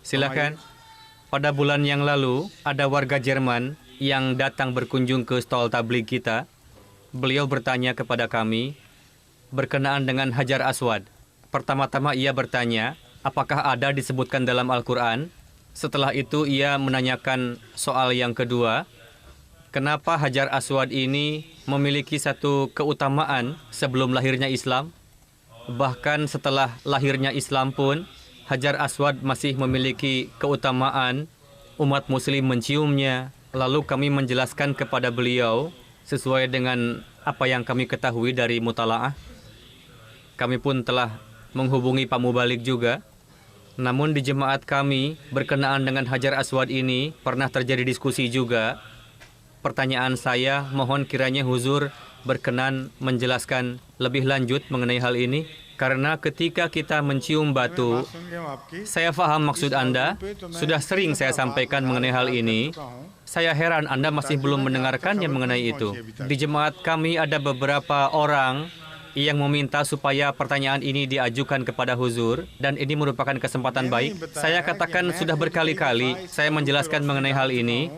Silakan. Pada bulan yang lalu, ada warga Jerman yang datang berkunjung ke stol tabligh kita. Beliau bertanya kepada kami berkenaan dengan Hajar Aswad. Pertama-tama ia bertanya, apakah ada disebutkan dalam Al-Quran? Setelah itu ia menanyakan soal yang kedua, kenapa Hajar Aswad ini memiliki satu keutamaan sebelum lahirnya Islam? Bahkan setelah lahirnya Islam pun, Hajar Aswad masih memiliki keutamaan, umat muslim menciumnya. Lalu kami menjelaskan kepada beliau sesuai dengan apa yang kami ketahui dari mutalaah. Kami pun telah menghubungi Pak Mubalik juga. Namun di jemaat kami berkenaan dengan Hajar Aswad ini pernah terjadi diskusi juga. Pertanyaan saya, mohon kiranya Huzur berkenan menjelaskan lebih lanjut mengenai hal ini. Karena ketika kita mencium batu, saya faham maksud Anda, sudah sering saya sampaikan mengenai hal ini. Saya heran Anda masih belum mendengarkannya mengenai itu. Di jemaat kami ada beberapa orang yang meminta supaya pertanyaan ini diajukan kepada Huzur, dan ini merupakan kesempatan baik. Saya katakan sudah berkali-kali saya menjelaskan mengenai hal ini.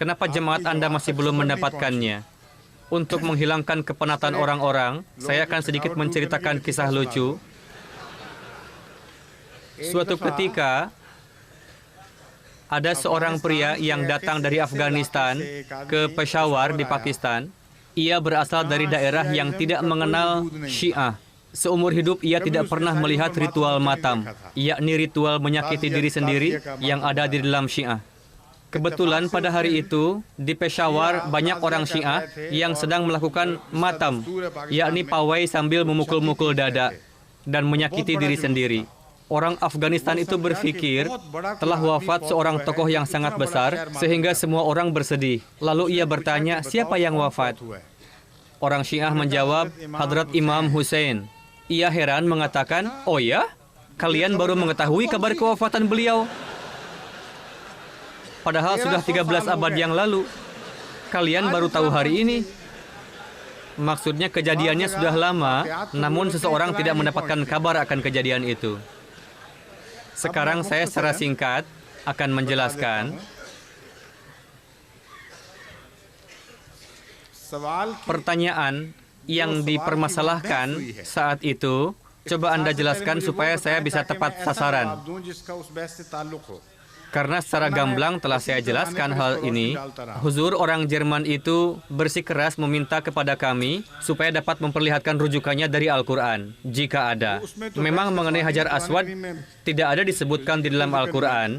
Kenapa jemaat Anda masih belum mendapatkannya? Untuk menghilangkan kepenatan orang-orang, saya akan sedikit menceritakan kisah lucu. Suatu ketika, ada seorang pria yang datang dari Afghanistan ke Peshawar di Pakistan. Ia berasal dari daerah yang tidak mengenal Syiah. Seumur hidup ia tidak pernah melihat ritual matam, yakni ritual menyakiti diri sendiri yang ada di dalam Syiah. Kebetulan pada hari itu, di Peshawar banyak orang Syiah yang sedang melakukan matam, yakni pawai sambil memukul-mukul dada dan menyakiti diri sendiri. Orang Afghanistan itu berpikir telah wafat seorang tokoh yang sangat besar, sehingga semua orang bersedih. Lalu ia bertanya, siapa yang wafat? Orang Syiah menjawab, Hadrat Imam Hussein. Ia heran mengatakan, oh ya? Kalian baru mengetahui kabar kewafatan beliau? Padahal sudah 13 abad yang lalu. Kalian baru tahu hari ini. Maksudnya kejadiannya sudah lama, namun seseorang tidak mendapatkan kabar akan kejadian itu. Sekarang saya secara singkat akan menjelaskan. Pertanyaan yang dipermasalahkan saat itu, coba Anda jelaskan supaya saya bisa tepat sasaran. Karena secara gamblang telah saya jelaskan hal ini, Huzur orang Jerman itu bersikeras meminta kepada kami supaya dapat memperlihatkan rujukannya dari Al-Quran, jika ada. Memang mengenai Hajar Aswad tidak ada disebutkan di dalam Al-Quran.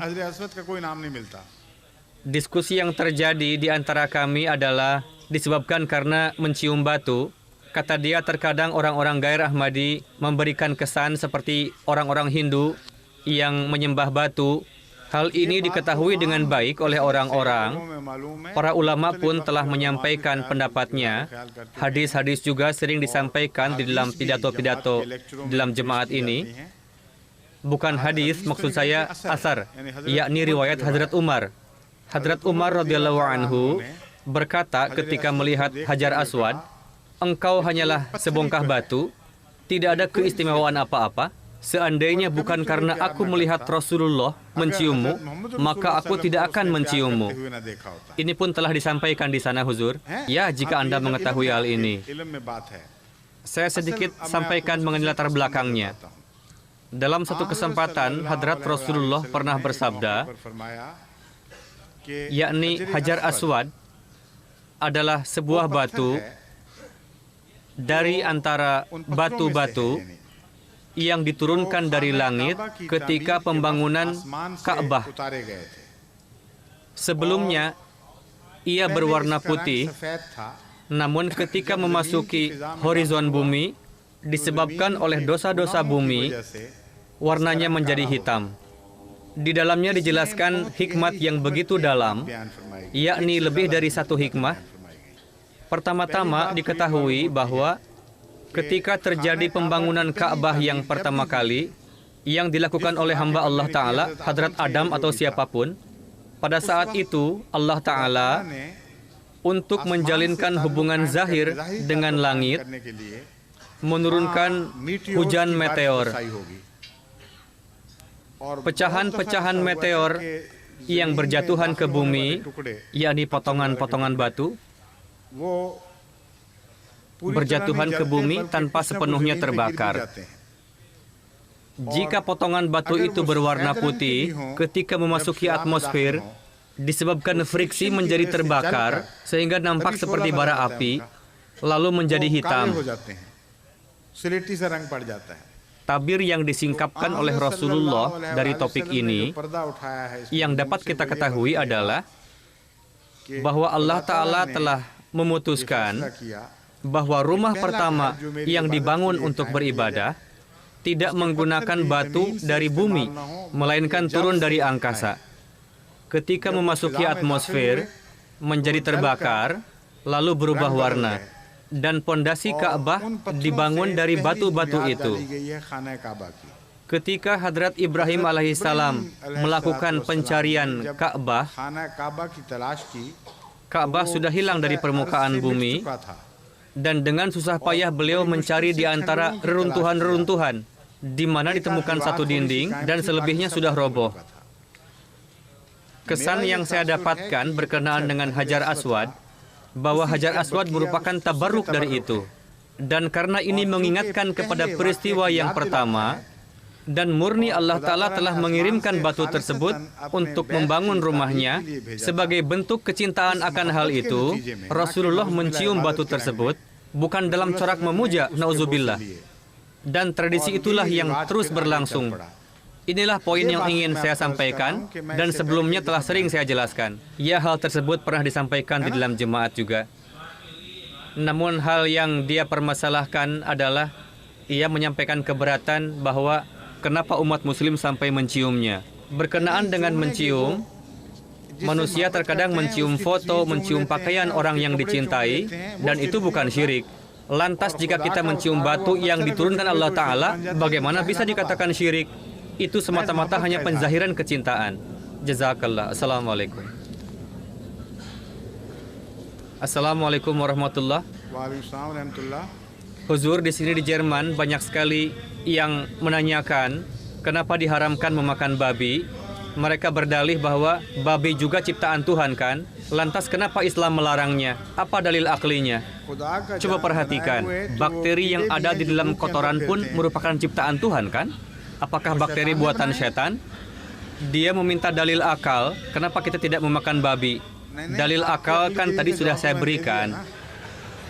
Diskusi yang terjadi di antara kami adalah disebabkan karena mencium batu. Kata dia, terkadang orang-orang Gair Ahmadi memberikan kesan seperti orang-orang Hindu yang menyembah batu. Hal ini diketahui dengan baik oleh orang-orang. Para ulama pun telah menyampaikan pendapatnya. Hadis-hadis juga sering disampaikan di dalam pidato-pidato dalam jemaat ini. Bukan hadis, maksud saya asar, yakni riwayat Hadrat Umar. Hadrat Umar radhiyallahu anhu berkata ketika melihat Hajar Aswad, engkau hanyalah sebongkah batu, tidak ada keistimewaan apa-apa. Seandainya bukan karena aku melihat Rasulullah menciummu, maka aku tidak akan menciummu. Ini pun telah disampaikan di sana, Huzur. Ya, jika Anda mengetahui hal ini. Saya sedikit sampaikan mengenai latar belakangnya. Dalam satu kesempatan, Hadrat Rasulullah pernah bersabda, yakni Hajar Aswad adalah sebuah batu dari antara batu-batu yang diturunkan dari langit ketika pembangunan Ka'bah. Sebelumnya, ia berwarna putih, namun ketika memasuki horizon bumi, disebabkan oleh dosa-dosa bumi, warnanya menjadi hitam. Di dalamnya dijelaskan hikmat yang begitu dalam, yakni lebih dari satu hikmah. Pertama-tama diketahui bahwa ketika terjadi pembangunan Ka'bah yang pertama kali, yang dilakukan oleh hamba Allah Ta'ala, Hadrat Adam atau siapapun, pada saat itu Allah Ta'ala untuk menjalinkan hubungan zahir dengan langit, menurunkan hujan meteor. pecahan-pecahan meteor yang berjatuhan ke bumi, yakni potongan-potongan batu, berjatuhan ke bumi tanpa sepenuhnya terbakar. Jika potongan batu itu berwarna putih, ketika memasuki atmosfer, disebabkan friksi menjadi terbakar, sehingga nampak seperti bara api, lalu menjadi hitam. Tabir yang disingkapkan oleh Rasulullah dari topik ini, yang dapat kita ketahui adalah bahwa Allah Ta'ala telah memutuskan bahwa rumah pertama yang dibangun untuk beribadah tidak menggunakan batu dari bumi, melainkan turun dari angkasa. Ketika memasuki atmosfer, menjadi terbakar, lalu berubah warna. Dan pondasi Ka'bah dibangun dari batu-batu itu. Ketika Hadrat Ibrahim alaihissalam melakukan pencarian Ka'bah, Ka'bah sudah hilang dari permukaan bumi, dan dengan susah payah beliau mencari di antara reruntuhan-reruntuhan, di mana ditemukan satu dinding dan selebihnya sudah roboh. Kesan yang saya dapatkan berkenaan dengan Hajar Aswad, bahwa Hajar Aswad merupakan tabarruk dari itu. Dan karena ini mengingatkan kepada peristiwa yang pertama, dan murni Allah Ta'ala telah mengirimkan batu tersebut untuk membangun rumahnya, sebagai bentuk kecintaan akan hal itu, Rasulullah mencium batu tersebut, bukan dalam corak memuja, na'udzubillah. Dan tradisi itulah yang terus berlangsung. Inilah poin yang ingin saya sampaikan, dan sebelumnya telah sering saya jelaskan. Ya, hal tersebut pernah disampaikan di dalam jemaat juga. Namun hal yang dia permasalahkan adalah, ia menyampaikan keberatan bahwa kenapa umat muslim sampai menciumnya. Berkenaan dengan mencium, manusia terkadang mencium foto, mencium pakaian orang yang dicintai, dan itu bukan syirik. Lantas jika kita mencium batu yang diturunkan Allah Ta'ala, bagaimana bisa dikatakan syirik? Itu semata-mata hanya penzahiran kecintaan. Jazakallah. Assalamualaikum. Assalamualaikum warahmatullah. Huzur, di sini di Jerman banyak sekali yang menanyakan kenapa diharamkan memakan babi. Mereka berdalih bahwa babi juga ciptaan Tuhan kan? Lantas kenapa Islam melarangnya? Apa dalil aklinya? Coba perhatikan, bakteri yang ada di dalam kotoran pun merupakan ciptaan Tuhan kan? Apakah bakteri buatan setan? Dia meminta dalil akal, kenapa kita tidak memakan babi? Dalil akal kan tadi sudah saya berikan.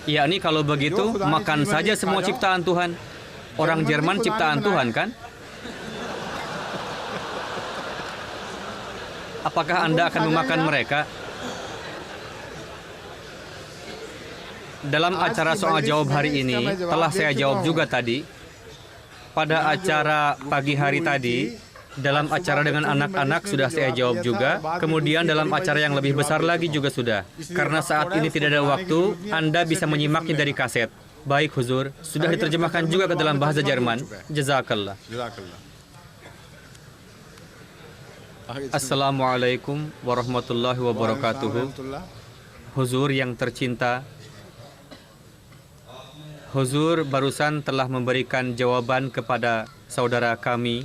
Yakni kalau begitu, makan saja semua ciptaan Tuhan. Orang Jerman ciptaan Tuhan kan? Apakah Anda akan memakan mereka? Dalam acara soal jawab hari ini, telah saya jawab juga tadi. Pada acara pagi hari tadi, dalam acara dengan anak-anak sudah saya jawab juga. Kemudian dalam acara yang lebih besar lagi juga sudah. Karena saat ini tidak ada waktu, Anda bisa menyimaknya dari kaset. Baik Huzur, sudah diterjemahkan juga ke dalam bahasa Jerman. Jazakallah. Assalamualaikum warahmatullahi wabarakatuh. Huzur yang tercinta, Huzur barusan telah memberikan jawaban kepada saudara kami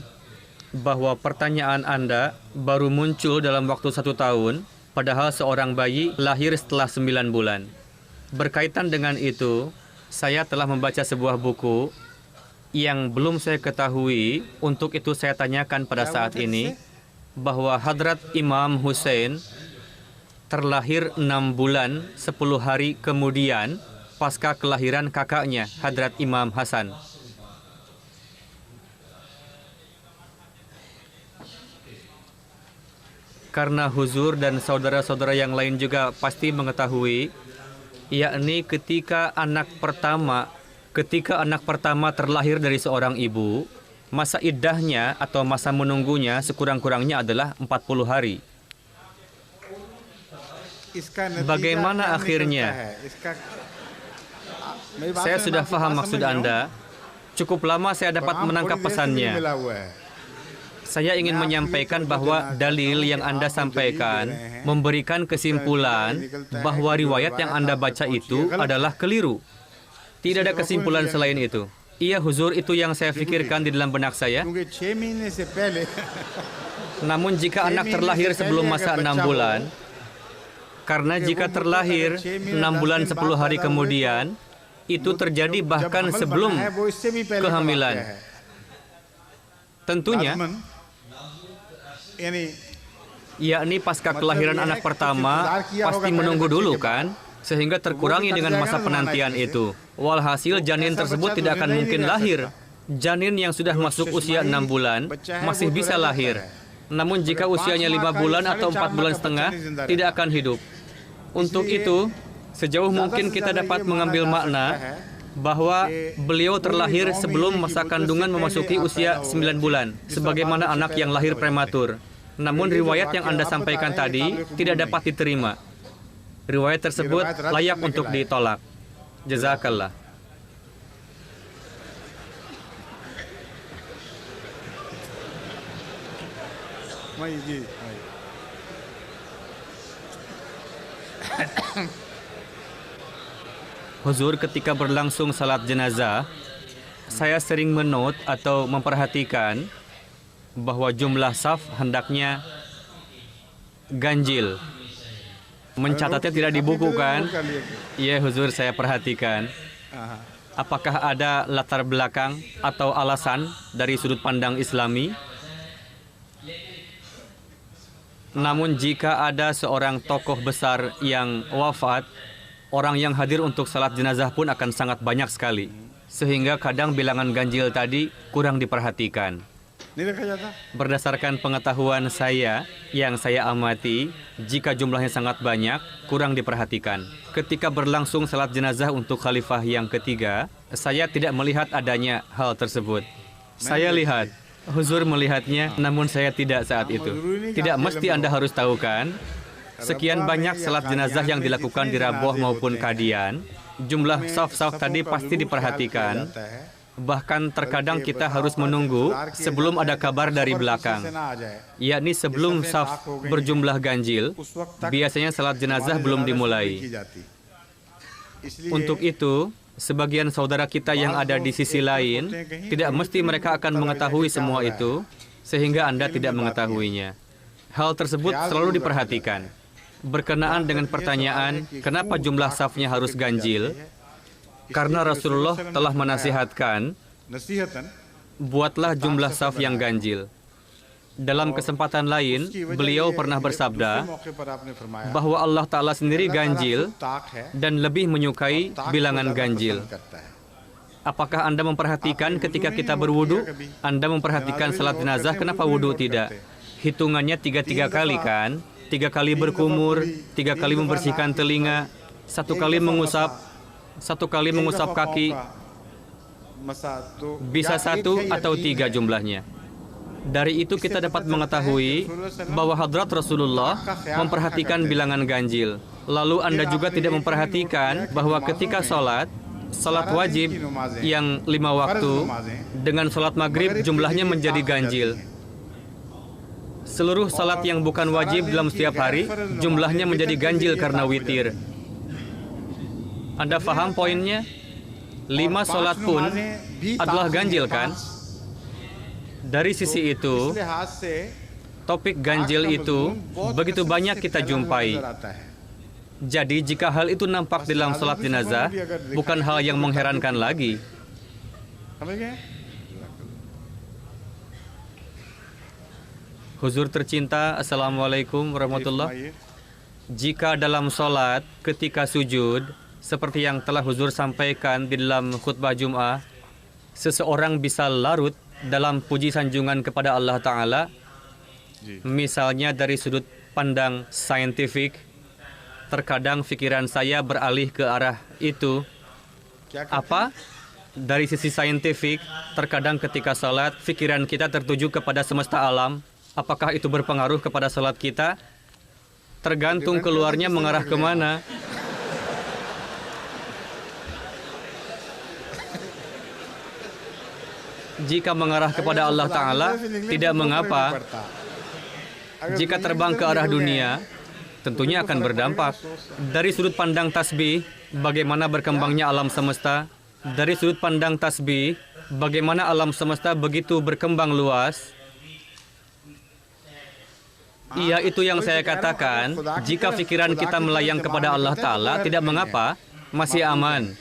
bahwa pertanyaan Anda baru muncul dalam waktu 1 tahun, padahal seorang bayi lahir setelah 9 bulan. Berkaitan dengan itu, saya telah membaca sebuah buku yang belum saya ketahui, untuk itu saya tanyakan pada saat ini, bahwa Hadrat Imam Hussein terlahir 6 bulan 10 hari kemudian pasca kelahiran kakaknya, Hadrat Imam Hasan. Karena Huzur dan saudara-saudara yang lain juga pasti mengetahui, yakni ketika anak pertama terlahir dari seorang ibu, masa iddahnya atau masa menunggunya sekurang-kurangnya adalah 40 hari. Bagaimana akhirnya? Saya sudah paham maksud Anda. Cukup lama saya dapat menangkap pesannya. Saya ingin menyampaikan bahwa dalil yang Anda sampaikan memberikan kesimpulan bahwa riwayat yang Anda baca itu adalah keliru. Tidak ada kesimpulan selain itu. Iya Huzur, itu yang saya pikirkan di dalam benak saya. क्योंकि 6 महीने से पहले Namun jika anak terlahir sebelum masa 6 bulan, karena jika terlahir 6 bulan 10 hari kemudian, itu terjadi bahkan sebelum वो इससे भी पहले kehamilan. Tentunya, यानी yakni pasca kelahiran anak pertama, pasti menunggu dulu kan? Sehingga terkurangi dengan masa penantian itu. Walhasil janin tersebut tidak akan mungkin lahir. Janin yang sudah masuk usia 6 bulan masih bisa lahir. Namun jika usianya 5 bulan atau 4 bulan setengah, tidak akan hidup. Untuk itu, sejauh mungkin kita dapat mengambil makna bahwa beliau terlahir sebelum masa kandungan memasuki usia 9 bulan, sebagaimana anak yang lahir prematur. Namun riwayat yang Anda sampaikan tadi tidak dapat diterima. Riwayat tersebut layak untuk ditolak. Jazakallah. Huzur, ketika berlangsung salat jenazah, saya sering menot atau memperhatikan bahwa jumlah saf hendaknya ganjil. Mencatatnya tidak dibukukan. Ya Huzur, saya perhatikan. Apakah ada latar belakang atau alasan dari sudut pandang Islami? Namun jika ada seorang tokoh besar yang wafat, orang yang hadir untuk salat jenazah pun akan sangat banyak sekali. Sehingga kadang bilangan ganjil tadi kurang diperhatikan. Berdasarkan pengetahuan saya yang saya amati, jika jumlahnya sangat banyak, kurang diperhatikan. Ketika berlangsung salat jenazah untuk khalifah yang ketiga, saya tidak melihat adanya hal tersebut. Saya lihat, Huzur melihatnya, namun saya tidak saat itu. Tidak mesti Anda harus tahu kan? Sekian banyak salat jenazah yang dilakukan di Raboh maupun Kadian, jumlah saf-saf tadi pasti diperhatikan. Bahkan terkadang kita harus menunggu sebelum ada kabar dari belakang. Yakni sebelum saf berjumlah ganjil, biasanya salat jenazah belum dimulai. Untuk itu, sebagian saudara kita yang ada di sisi lain, tidak mesti mereka akan mengetahui semua itu, sehingga Anda tidak mengetahuinya. Hal tersebut selalu diperhatikan. Berkenaan dengan pertanyaan, kenapa jumlah safnya harus ganjil? Karena Rasulullah telah menasihatkan, buatlah jumlah saf yang ganjil. Dalam kesempatan lain, beliau pernah bersabda bahwa Allah Ta'ala sendiri ganjil dan lebih menyukai bilangan ganjil. Apakah Anda memperhatikan ketika kita berwudu? Anda memperhatikan salat jenazah, kenapa wudu tidak? Hitungannya 3 kali kan? 3 kali berkumur, 3 kali membersihkan telinga, 1 kali mengusap, 1 kali mengusap kaki. Bisa 1 atau 3 jumlahnya. Dari itu kita dapat mengetahui bahwa hadrat Rasulullah memperhatikan bilangan ganjil. Lalu Anda juga tidak memperhatikan bahwa ketika salat wajib yang 5 waktu dengan salat maghrib jumlahnya menjadi ganjil. Seluruh salat yang bukan wajib dalam setiap hari jumlahnya menjadi ganjil karena witir. Anda paham poinnya? 5 salat pun adalah ganjil kan? Dari sisi itu, topik ganjil itu begitu banyak kita jumpai. Jadi jika hal itu nampak dalam salat jenazah, bukan hal yang mengherankan lagi. Huzur tercinta, Assalamualaikum warahmatullahi. Jika dalam salat ketika sujud, seperti yang telah Huzur sampaikan di dalam khutbah Jum'ah, seseorang bisa larut dalam puji sanjungan kepada Allah Ta'ala, misalnya dari sudut pandang saintifik, terkadang pikiran saya beralih ke arah itu. Apa? Dari sisi saintifik, terkadang ketika salat, pikiran kita tertuju kepada semesta alam. Apakah itu berpengaruh kepada salat kita? Tergantung keluarnya mengarah kemana. Jika mengarah kepada Allah Ta'ala, tidak mengapa. Jika terbang ke arah dunia, tentunya akan berdampak. Dari sudut pandang tasbih, bagaimana berkembangnya alam semesta, Dari sudut pandang tasbih, bagaimana alam semesta begitu berkembang luas? Iya, itu yang saya katakan. Jika pikiran kita melayang kepada Allah Ta'ala, tidak mengapa, masih aman.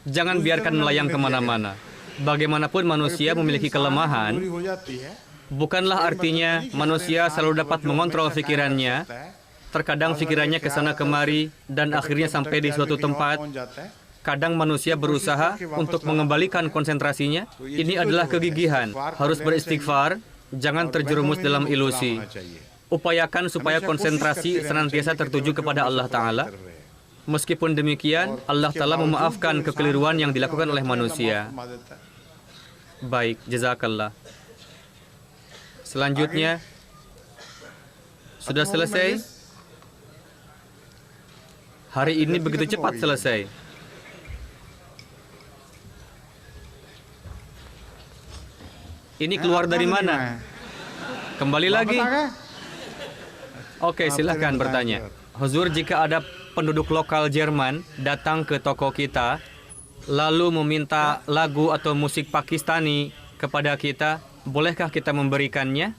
Jangan biarkan melayang kemana-mana. Bagaimanapun manusia memiliki kelemahan, bukanlah artinya manusia selalu dapat mengontrol pikirannya. Terkadang pikirannya ke sana kemari dan akhirnya sampai di suatu tempat. Kadang manusia berusaha untuk mengembalikan konsentrasinya. Ini adalah kegigihan. Harus beristighfar, jangan terjerumus dalam ilusi. Upayakan supaya konsentrasi senantiasa tertuju kepada Allah Ta'ala. Meskipun demikian, Allah Ta'ala memaafkan kekeliruan yang dilakukan oleh manusia. Baik, jazakallah. Selanjutnya, sudah selesai? Hari ini begitu cepat selesai. Ini keluar dari mana? Kembali lagi? Oke, silakan bertanya. Huzur, jika ada penduduk lokal Jerman datang ke toko kita, lalu meminta lagu atau musik Pakistani kepada kita, bolehkah kita memberikannya?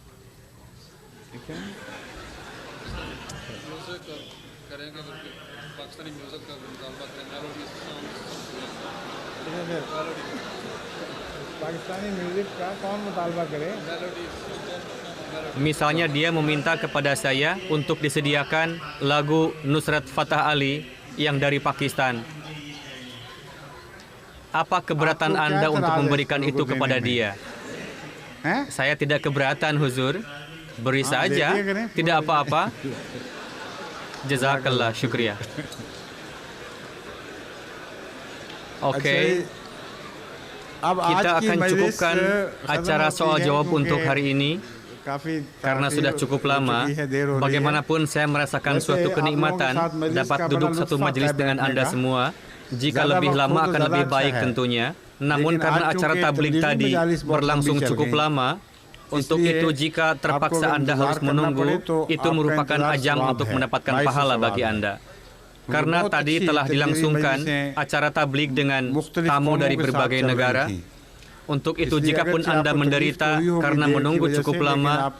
Pakistani music का कौन मुतालबा करे? Misalnya dia meminta kepada saya untuk disediakan lagu Nusrat Fatah Ali yang dari Pakistan. Apa keberatan Anda untuk memberikan itu kepada dia? Saya tidak keberatan, Huzur. Beri saja, tidak apa-apa. Jazakallah, syukriya. Oke, kita akan cukupkan acara soal jawab untuk hari ini. Karena sudah cukup lama, bagaimanapun saya merasakan suatu kenikmatan dapat duduk satu majelis dengan Anda semua. Jika lebih lama akan lebih baik tentunya. Namun karena acara tabligh tadi berlangsung cukup lama, untuk itu jika terpaksa Anda harus menunggu, itu merupakan ajang untuk mendapatkan pahala bagi Anda. Karena tadi telah dilangsungkan acara tabligh dengan tamu dari berbagai negara. Untuk itu, jikapun Anda menderita karena menunggu cukup lama,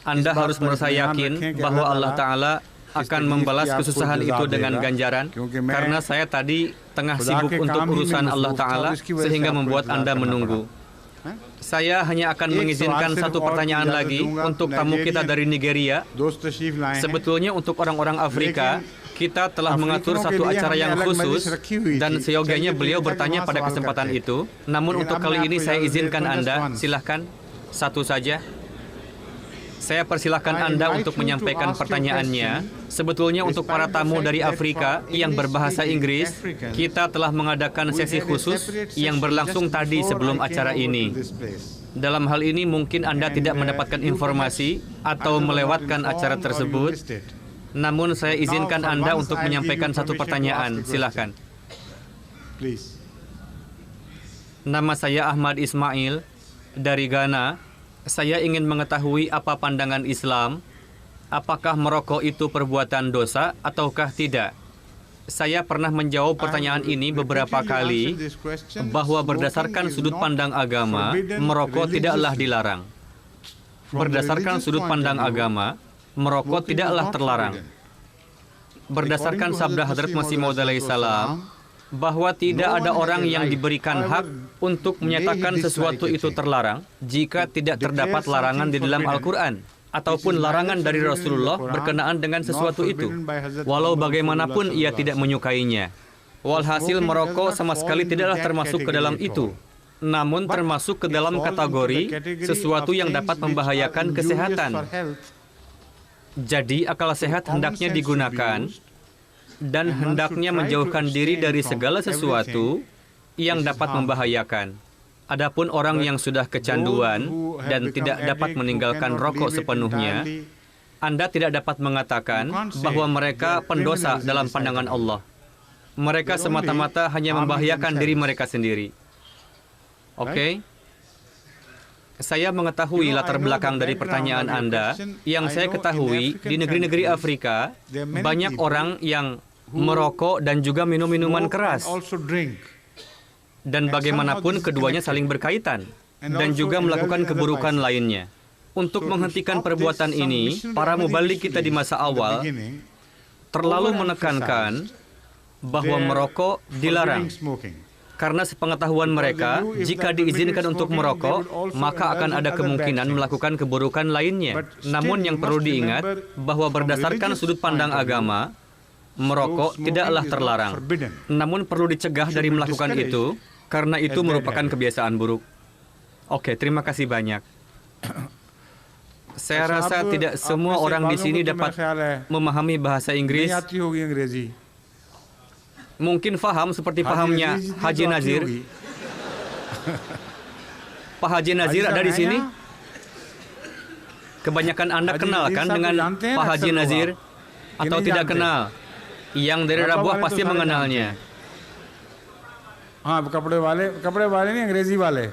Anda harus merasa yakin bahwa Allah Ta'ala akan membalas kesusahan itu dengan ganjaran. Karena saya tadi tengah sibuk untuk urusan Allah Ta'ala, sehingga membuat Anda menunggu. Saya hanya akan mengizinkan satu pertanyaan lagi untuk tamu kita dari Nigeria. Sebetulnya untuk orang-orang Afrika, kita telah mengatur satu acara yang khusus dan seyogianya beliau bertanya pada kesempatan itu. Namun untuk kali ini saya izinkan Anda, silahkan, satu saja. Saya persilahkan Anda untuk menyampaikan pertanyaannya. Sebetulnya untuk para tamu dari Afrika yang berbahasa Inggris, kita telah mengadakan sesi khusus yang berlangsung tadi sebelum acara ini. Dalam hal ini mungkin Anda tidak mendapatkan informasi atau melewatkan acara tersebut. Namun saya izinkan Anda untuk menyampaikan satu pertanyaan. Silahkan. Nama saya Ahmad Ismail dari Ghana. Saya ingin mengetahui apa pandangan Islam. Apakah merokok itu perbuatan dosa ataukah tidak? Saya pernah menjawab pertanyaan ini beberapa kali bahwa berdasarkan sudut pandang agama, merokok tidaklah dilarang. Berdasarkan sudut pandang agama, merokok tidaklah terlarang. Berdasarkan sabda Hadrat Masih Maud alaihissalam, bahwa tidak ada orang yang diberikan hak untuk menyatakan sesuatu itu terlarang jika tidak terdapat larangan di dalam Al-Quran ataupun larangan dari Rasulullah berkenaan dengan sesuatu itu, walau bagaimanapun ia tidak menyukainya. Walhasil merokok sama sekali tidaklah termasuk ke dalam itu, namun termasuk ke dalam kategori sesuatu yang dapat membahayakan kesehatan. Jadi akal sehat hendaknya digunakan dan hendaknya menjauhkan diri dari segala sesuatu yang dapat membahayakan. Adapun orang yang sudah kecanduan dan tidak dapat meninggalkan rokok sepenuhnya, Anda tidak dapat mengatakan bahwa mereka pendosa dalam pandangan Allah. Mereka semata-mata hanya membahayakan diri mereka sendiri. Oke? Saya mengetahui latar belakang dari pertanyaan Anda. Yang saya ketahui, di negeri-negeri Afrika, banyak orang yang merokok dan juga minum minuman keras. Dan bagaimanapun keduanya saling berkaitan dan juga melakukan keburukan lainnya. Untuk menghentikan perbuatan ini, para mubalik kita di masa awal terlalu menekankan bahwa merokok dilarang. Karena sepengetahuan mereka, jika diizinkan untuk merokok, maka akan ada kemungkinan melakukan keburukan lainnya. Namun yang perlu diingat, bahwa berdasarkan sudut pandang agama, merokok tidaklah terlarang. Namun perlu dicegah dari melakukan itu, karena itu merupakan kebiasaan buruk. Oke, terima kasih banyak. Saya rasa tidak semua orang di sini dapat memahami bahasa Inggris. Mungkin faham seperti pahamnya Haji Nazir. Pak Haji Nazir ada di sini? Kebanyakan Anda kenal kan dengan Pak Haji Nazir? Atau tidak kenal? Yang dari Rabuah pasti mengenalnya. कपड़े वाले नहीं अंग्रेजी वाले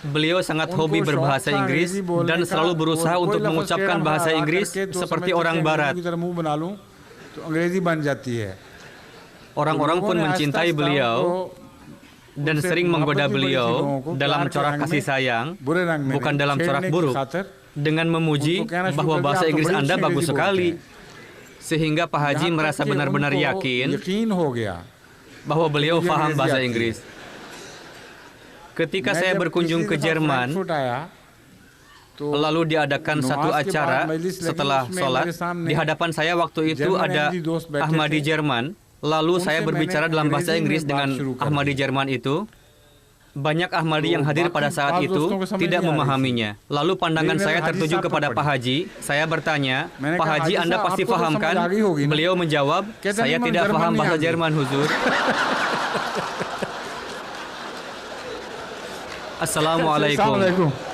Beliau sangat hobi berbahasa Inggris dan selalu berusaha untuk mengucapkan bahasa Inggris seperti orang Barat. Orang-orang pun mencintai beliau dan sering menggoda beliau dalam corak kasih sayang, bukan dalam corak buruk, dengan memuji bahwa bahasa Inggris Anda bagus sekali. Sehingga Pak Haji merasa benar-benar yakin bahwa beliau paham bahasa Inggris. Ketika saya berkunjung ke Jerman, lalu diadakan satu acara setelah sholat, di hadapan saya waktu itu ada Ahmadi Jerman, lalu saya berbicara dalam bahasa Inggris dengan Ahmadi Jerman itu. Banyak Ahmadi yang hadir pada saat itu tidak memahaminya. Lalu pandangan saya tertuju kepada Pak Haji. Saya bertanya, Pak Haji, Anda pasti paham kan? Beliau menjawab, saya tidak paham bahasa Jerman, Huzur. Assalamualaikum.